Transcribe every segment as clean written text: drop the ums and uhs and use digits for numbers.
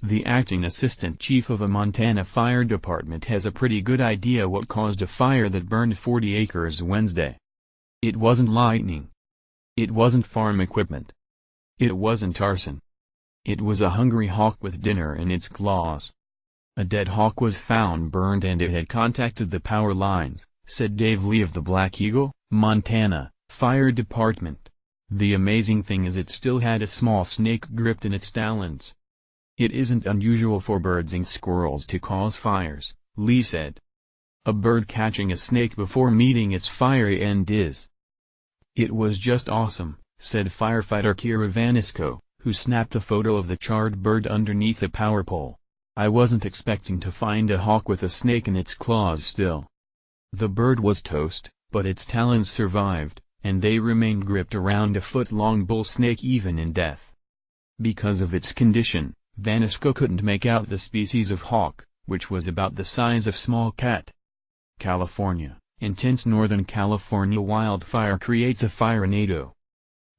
The acting assistant chief of a Montana fire department has a pretty good idea what caused a fire that burned 40 acres Wednesday. It wasn't lightning. It wasn't farm equipment. It wasn't arson. It was a hungry hawk with dinner in its claws. A dead hawk was found burned and it had contacted the power lines, said Dave Lee of the Black Eagle, Montana, Fire Department. The amazing thing is it still had a small snake gripped in its talons. It isn't unusual for birds and squirrels to cause fires, Lee said. A bird catching a snake before meeting its fiery end is. It was just awesome, said firefighter Kira Vanisco, who snapped a photo of the charred bird underneath a power pole. I wasn't expecting to find a hawk with a snake in its claws still. The bird was toast, but its talons survived, and they remained gripped around a foot-long bull snake even in death. Because of its condition, Vanisco couldn't make out the species of hawk, which was about the size of small cat. California, intense Northern California wildfire creates a firenado.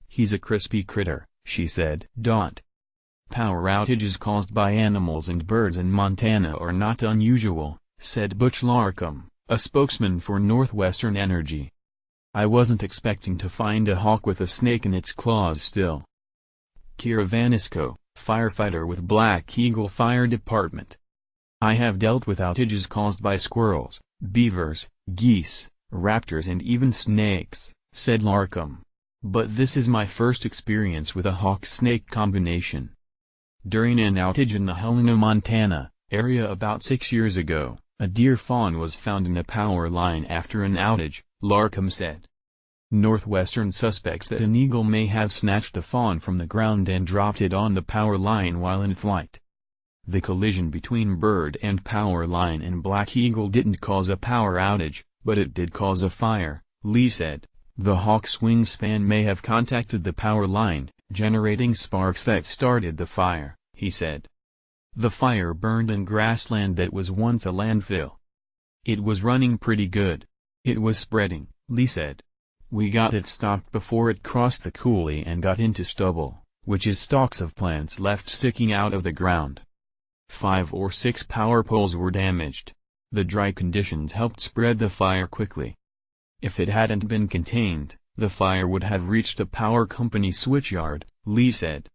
He's a crispy critter, she said. Power outages caused by animals and birds in Montana are not unusual, said Butch Larkham, a spokesman for Northwestern Energy. I wasn't expecting to find a hawk with a snake in its claws still. Kira Vanisco, firefighter with Black Eagle Fire Department. I have dealt with outages caused by squirrels, beavers, geese, raptors and even snakes, said Larkham. But this is my first experience with a hawk-snake combination. During an outage in the Helena, Montana, area about 6 years ago, a deer fawn was found in a power line after an outage, Larkham said. Northwestern suspects that an eagle may have snatched the fawn from the ground and dropped it on the power line while in flight. The collision between bird and power line and Black Eagle didn't cause a power outage, but it did cause a fire, Lee said. The hawk's wingspan may have contacted the power line, generating sparks that started the fire, he said. The fire burned in grassland that was once a landfill. It was running pretty good. It was spreading, Lee said. We got it stopped before it crossed the coulee and got into stubble, which is stalks of plants left sticking out of the ground. 5 or 6 power poles were damaged. The dry conditions helped spread the fire quickly. If it hadn't been contained, the fire would have reached a power company switchyard, Lee said.